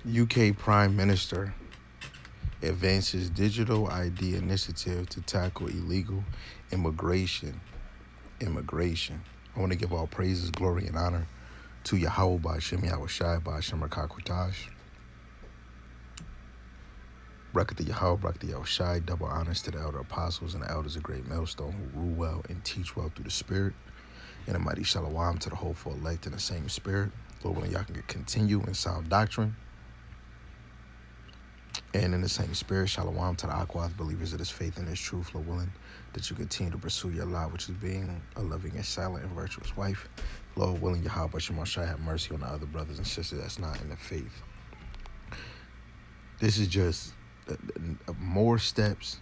UK Prime Minister advances digital ID initiative to tackle illegal immigration. Immigration. I want to give all praises, glory, and honor to Yahweh Ba'Shem Yahushai Ba'Shem Rakakwatash. Bracket the Yahweh, bracket the Yahushai. Double honors to the elder apostles and the elders of Great Millstone who rule well and teach well through the Spirit. And a mighty shalom to the hopeful elect in the same Spirit. Lord willing, y'all can continue in sound doctrine. And in the same spirit, shalom to the Aquath believers of this faith and this truth, Lord willing, that you continue to pursue your law, which is being a loving and silent and virtuous wife. Lord willing, Yahweh Shemashai have mercy on the other brothers and sisters that's not in the faith. This is just more steps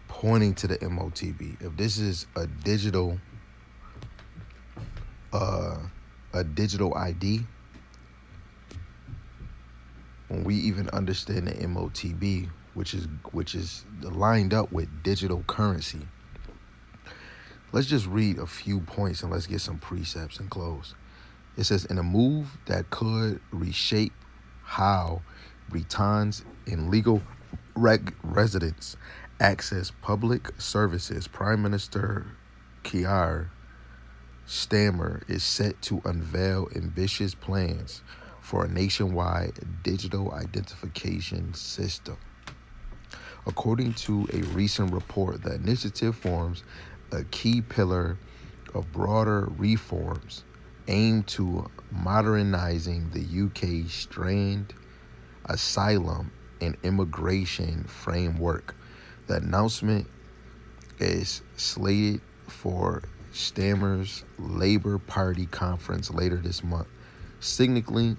pointing to the Motb. If this is a digital ID, when we even understand the Motb, which is lined up with digital currency. Let's just read a few points and let's get some precepts and close. It says, in a move that could reshape how Britons and legal residents access public services, Prime Minister Keir Starmer is set to unveil ambitious plans for a nationwide digital identification system. According to a recent report, the initiative forms a key pillar of broader reforms aimed to modernizing the UK's strained asylum and immigration framework. The announcement is slated for Starmer's Labour Party conference later this month, signaling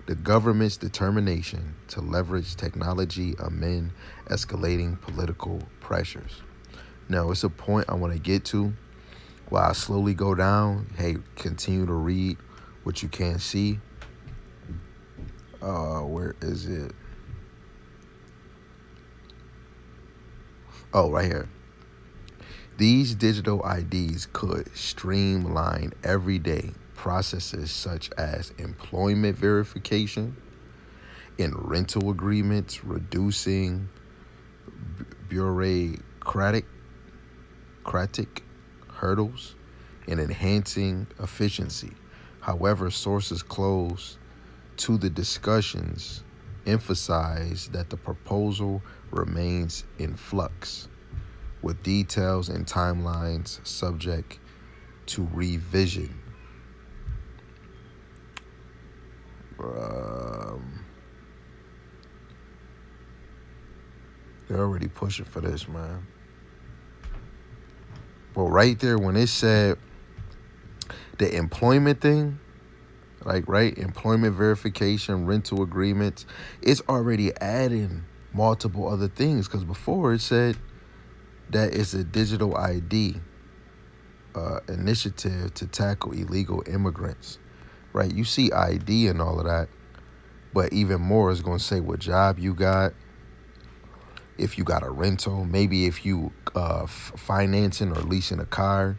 the government's determination to leverage technology amid escalating political pressures. Now, it's a point I want to get to. While I slowly go down, hey, continue to read what you can see. Where is it? Oh, right here. These digital IDs could streamline everyday processes such as employment verification and rental agreements, reducing bureaucratic hurdles and enhancing efficiency. However, sources close to the discussions emphasize that the proposal remains in flux, with details and timelines subject to revision. They're already pushing for this, man. Well, right there, when it said the employment thing, like, right, employment verification, rental agreements, it's already adding multiple other things. Because before it said that it's a digital ID initiative to tackle illegal immigrants, right? You see ID and all of that, but even more is going to say what job you got, if you got a rental, maybe if you financing or leasing a car.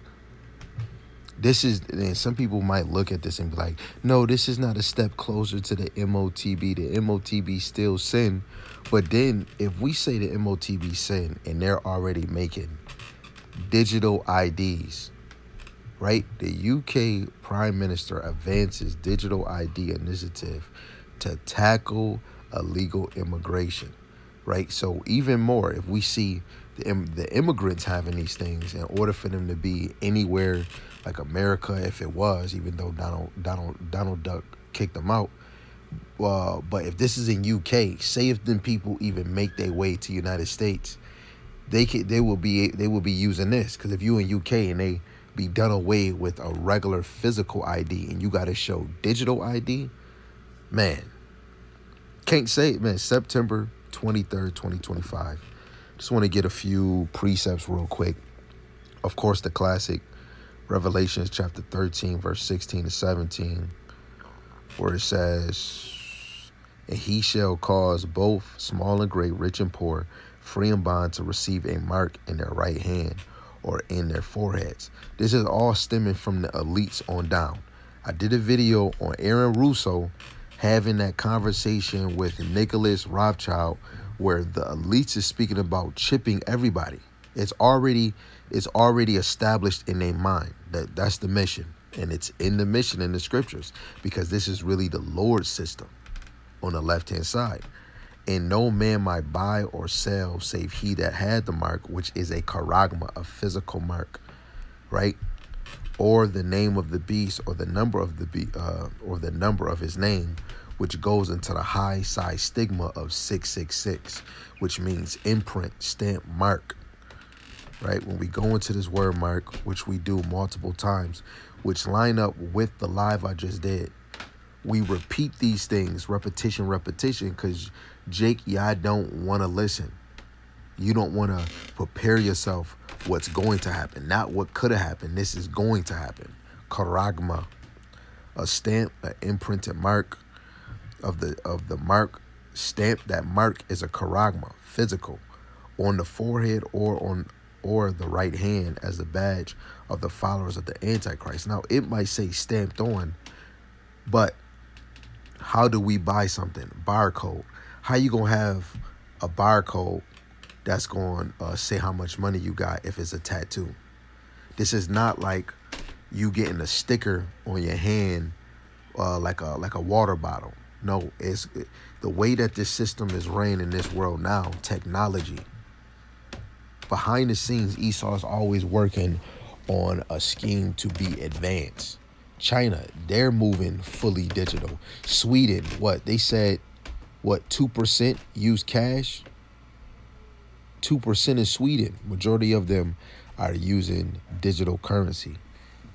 This is, and some people might look at this and be like, no, this is not a step closer to the Motb. The Motb still sin. But then if we say the Motb sin and they're already making digital IDs, right? The UK Prime Minister advances digital ID initiative to tackle illegal immigration, right? So even more, if we see the immigrants having these things, in order for them to be anywhere like America, if it was, even though Donald Duck kicked them out. But if this is in UK, say if them people even make their way to United States, they will be using this. Because if you in UK and they be done away with a regular physical ID and you got to show digital ID, man, can't say it, man. September 23rd, 2025. Just want to get a few precepts real quick. Of course, the classic Revelations chapter 13, verse 16 to 17, where it says, and he shall cause both small and great, rich and poor, free and bond, to receive a mark in their right hand or in their foreheads. This is all stemming from the elites on down. I did a video on Aaron Russo having that conversation with Nicholas Rothschild where the elites is speaking about chipping everybody. It's already established in their mind that that's the mission. And it's in the mission in the scriptures because this is really the Lord's system on the left-hand side. And no man might buy or sell save he that had the mark, which is a charagma, a physical mark, right? Or the name of the beast, or the number of or the number of his name, which goes into the high size stigma of 666, which means imprint, stamp, mark, right? When we go into this word mark, which we do multiple times, which line up with the live I just did, we repeat these things, repetition, because Jake, y'all don't want to listen. You don't want to prepare yourself what's going to happen, not what could have happened. This is going to happen. Charagma, a stamp, an imprinted mark of the mark. Stamp, that mark is a charagma, physical, on the forehead or the right hand as a badge of the followers of the Antichrist. Now, it might say stamped on, but how do we buy something? Barcode. How you going to have a barcode that's going to say how much money you got if it's a tattoo? This is not like you getting a sticker on your hand like a water bottle. No, it's the way that this system is ran in this world now, technology. Behind the scenes, Esau is always working on a scheme to be advanced. China, they're moving fully digital. Sweden, they said, 2% use cash? 2% in Sweden. Majority of them are using digital currency,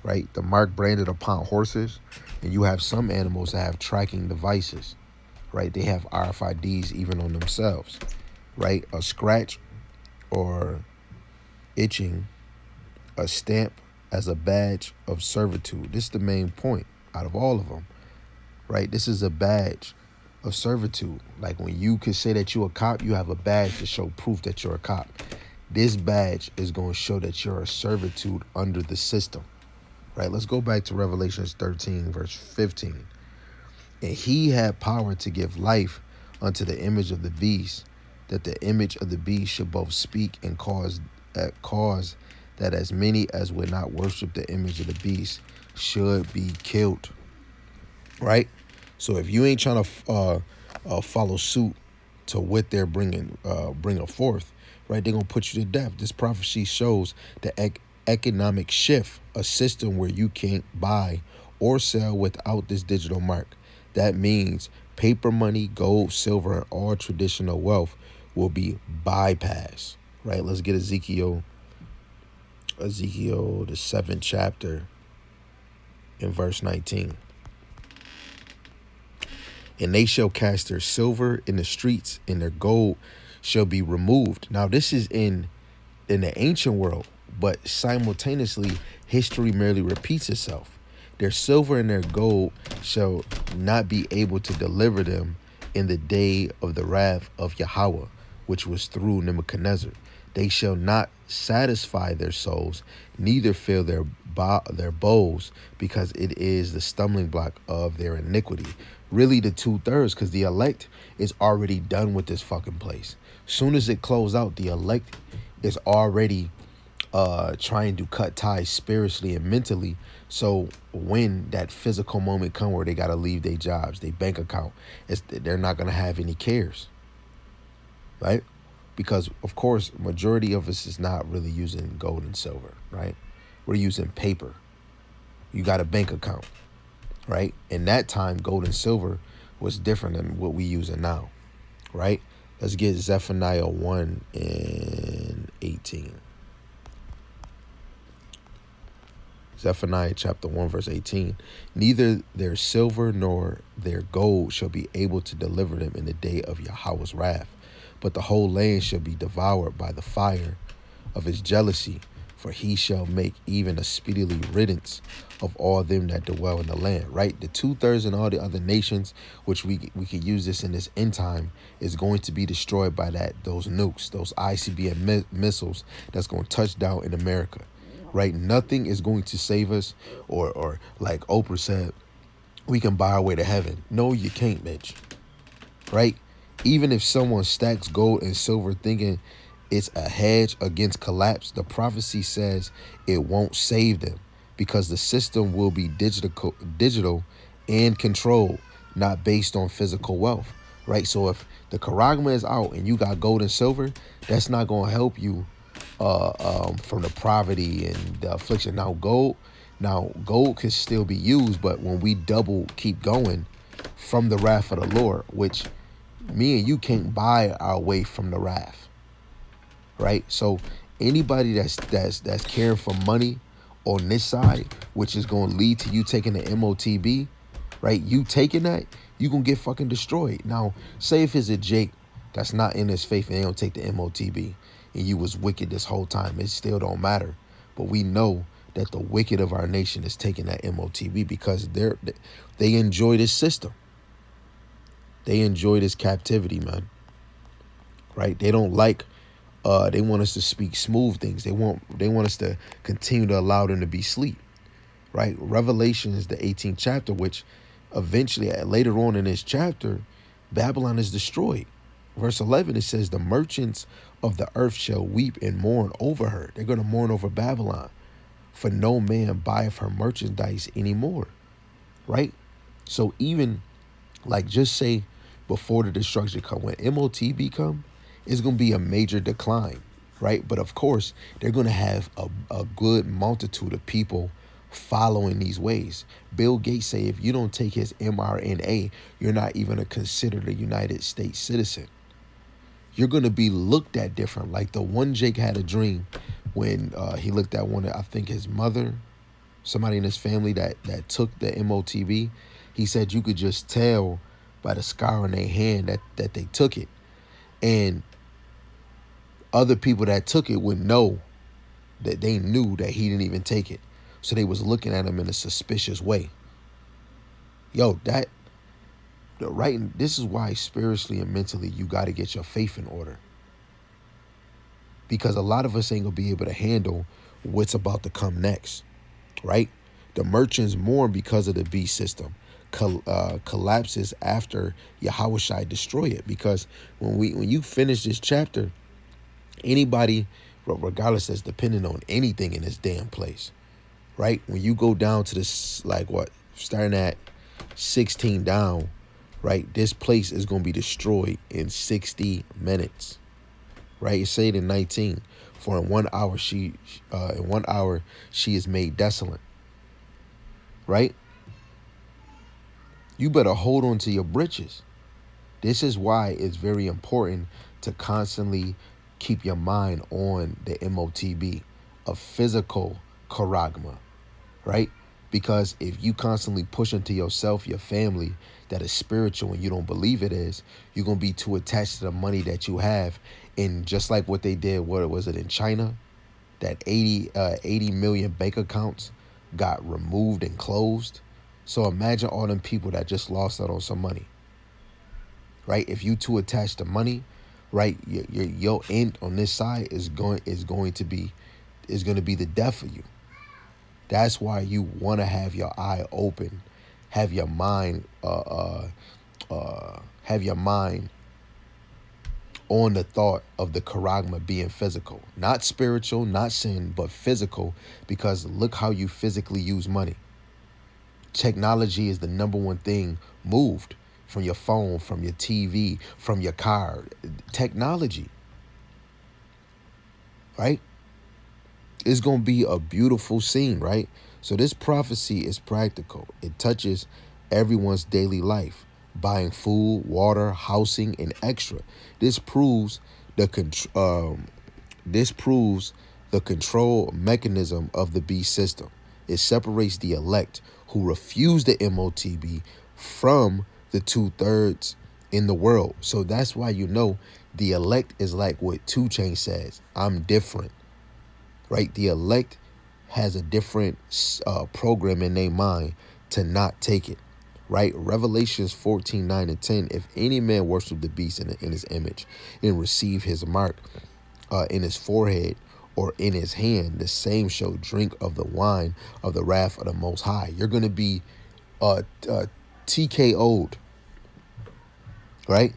right? The mark branded upon horses, and you have some animals that have tracking devices, right? They have RFIDs even on themselves, right? A scratch or itching, a stamp as a badge of servitude. This is the main point out of all of them, right? This is a badge of servitude. Like when you can say that you're a cop, you have a badge to show proof that you're a cop. This badge is going to show that you're a servitude under the system, right? Let's go back to Revelations 13, verse 15. And he had power to give life unto the image of the beast, that the image of the beast should both speak and cause that as many as would not worship the image of the beast should be killed, right? So if you ain't trying to follow suit to what they're bringing forth, right, they're going to put you to death. This prophecy shows the economic shift, a system where you can't buy or sell without this digital mark. That means paper money, gold, silver, and all traditional wealth will be bypassed, right? Let's get Ezekiel, the 7th chapter, in verse 19. And they shall cast their silver in the streets, and their gold shall be removed. Now, this is in the ancient world, but simultaneously, history merely repeats itself. Their silver and their gold shall not be able to deliver them in the day of the wrath of Yahweh, which was through Nebuchadnezzar. They shall not satisfy their souls, neither fill their bowls, because it is the stumbling block of their iniquity. Really the 2/3, because the elect is already done with this fucking place. Soon as it close out, the elect is already trying to cut ties spiritually and mentally. So when that physical moment come where they got to leave their jobs, their bank account, they're not going to have any cares, right? Because, of course, majority of us is not really using gold and silver, right? We're using paper. You got a bank account, right? In that time, gold and silver was different than what we using now, right? Let's get Zephaniah 1 and 18. Zephaniah chapter 1, verse 18. Neither their silver nor their gold shall be able to deliver them in the day of Yahweh's wrath, but the whole land shall be devoured by the fire of his jealousy, for he shall make even a speedily riddance of all them that dwell in the land, right? The 2/3 and all the other nations, which we could use this in this end time, is going to be destroyed by those nukes, those ICBM missiles that's going to touch down in America. right? Nothing is going to save us, or like Oprah said, we can buy our way to heaven. No, you can't, Mitch, right? Even if someone stacks gold and silver thinking it's a hedge against collapse, the prophecy says it won't save them because the system will be digital and controlled, not based on physical wealth, right? So if the charagma is out and you got gold and silver, that's not going to help you from the poverty and the affliction. Now gold can still be used, but when we double keep going from the wrath of the Lord, which me and you can't buy our way from the wrath, right? So anybody that's caring for money on this side, which is going to lead to you taking the Motb, right? You taking that, you gonna get fucking destroyed. Now, say if it's a Jake that's not in his faith and they don't take the Motb, and you was wicked this whole time, it still don't matter. But we know that the wicked of our nation is taking that Motb because they enjoy this system. They enjoy this captivity, man. Right? They don't like. They want us to speak smooth things. They want us to continue to allow them to be asleep. Right? Revelation is the 18th chapter, which eventually, later on in this chapter, Babylon is destroyed. Verse 11, it says, the merchants of the earth shall weep and mourn over her. They're going to mourn over Babylon, for no man buyeth her merchandise anymore. Right? So even, like, just say before the destruction come, when Motb come, it's going to be a major decline, right? But of course, they're going to have a good multitude of people following these ways. Bill Gates say if you don't take his mRNA, you're not even considered a United States citizen. You're going to be looked at different. Like the one Jake had a dream when he looked at one, I think his mother, somebody in his family that took the Motb. He said you could just tell by the scar on their hand that they took it. And other people that took it would know that they knew that he didn't even take it. So they was looking at him in a suspicious way. Yo, this is why spiritually and mentally you got to get your faith in order. Because a lot of us ain't going to be able to handle what's about to come next, right? The merchants mourn because of the beast system. Collapses after Yahushua destroy it. Because when you finish this chapter, anybody, regardless, that's depending on anything in this damn place, right? When you go down to this, like what, starting at 16 down, right? This place is going to be destroyed in 60 minutes, right? You say it in 19. For in 1 hour she is made desolate, right? You better hold on to your britches. This is why it's very important to constantly keep your mind on the Motb, a physical charagma, right? Because if you constantly push into yourself, your family, that is spiritual and you don't believe it is, you're going to be too attached to the money that you have. And just like what they did, what was it in China, that 80 million bank accounts got removed and closed. So imagine all them people that just lost out on some money, right? If you too attached to money, right, your end on this side is going to be the death of you. That's why you want to have your eye open, have your mind on the thought of the charagma being physical, not spiritual, not sin, but physical. Because look how you physically use money. Technology is the number one thing moved from your phone, from your TV, from your car. Technology, right? It's going to be a beautiful scene, right? So this prophecy is practical. It touches everyone's daily life. Buying food, water, housing, and extra. This proves the control mechanism of the beast system. It separates the elect who refuse the Motb from the 2/3 in the world. So that's why you know the elect is like what 2 Chainz says. I'm different, right? The elect has a different program in their mind to not take it, right? Revelations 14:9 and 10. If any man worship the beast in his image and receive his mark in his forehead or in his hand, the same shall drink of the wine of the wrath of the Most High. You're going to be uh, uh, TKO'd, right?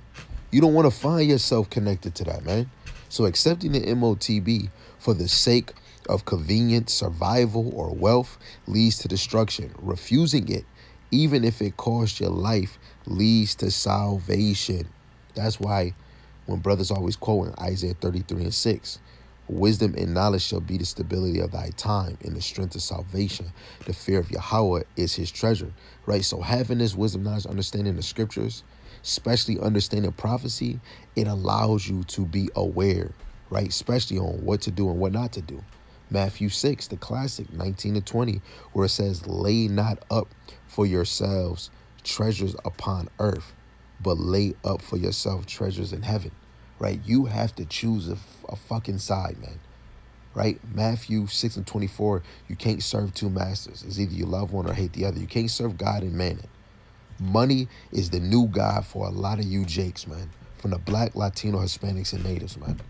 You don't want to find yourself connected to that, man. So accepting the MOTB for the sake of convenience, survival, or wealth leads to destruction. Refusing it, even if it costs your life, leads to salvation. That's why when brothers always quoting Isaiah 33:6, wisdom and knowledge shall be the stability of thy time and the strength of salvation. The fear of Yahweh is his treasure, right? So having this wisdom, knowledge, understanding the scriptures, especially understanding prophecy, it allows you to be aware, right? Especially on what to do and what not to do. Matthew 6, the classic 19-20, where it says, lay not up for yourselves treasures upon earth, but lay up for yourself treasures in heaven, right? You have to choose a fucking side, man, right? Matthew 6:24, you can't serve two masters. It's either you love one or hate the other. You can't serve God and mammon. Money is the new God for a lot of you jakes, man, from the black, Latino, Hispanics, and natives, man.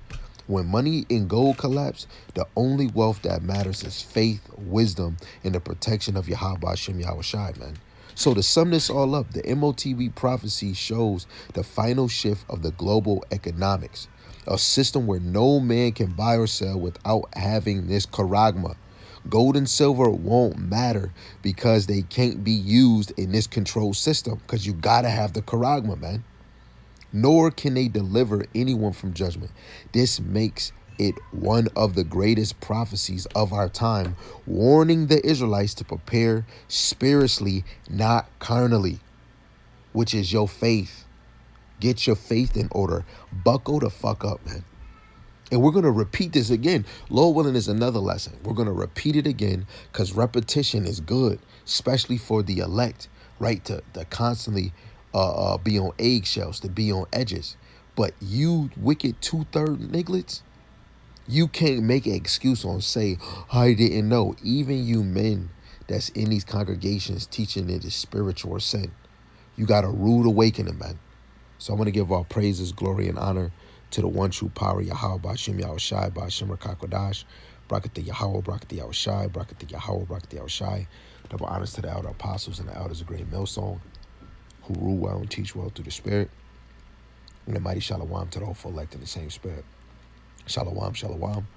When money and gold collapse, the only wealth that matters is faith, wisdom, and the protection of Yahweh Hashem Yahushai, man. So to sum this all up, the MOTB prophecy shows the final shift of the global economics, a system where no man can buy or sell without having this charagma. Gold and silver won't matter because they can't be used in this control system because you got to have the charagma, man. Nor can they deliver anyone from judgment. This makes it one of the greatest prophecies of our time, warning the Israelites to prepare spiritually, not carnally, which is your faith. Get your faith in order. Buckle the fuck up, man. And we're going to repeat this again. Lord willing is another lesson. We're going to repeat it again because repetition is good, especially for the elect, right? To constantly be on eggshells, to be on edges. But you wicked 2/3 nigglets, you can't make an excuse on say, I didn't know. Even you men that's in these congregations teaching it is spiritual or sin. You got a rude awakening, man. So I want to give all praises, glory, and honor to the one true power, Yahweh, Ba'ashem Yahushai, Ba'ashem Rakakwadash, Brakata Yahweh, Brakata Yahushai, Brakata Yahweh, Brakata Yahushai. Double honors to the elder apostles and the elders of Great Millstone, who rule well and teach well through the Spirit. And the mighty Shalom to the hopeful elect in the same Spirit. Shalom, Shalom,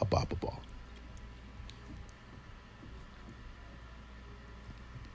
Abba, Abba.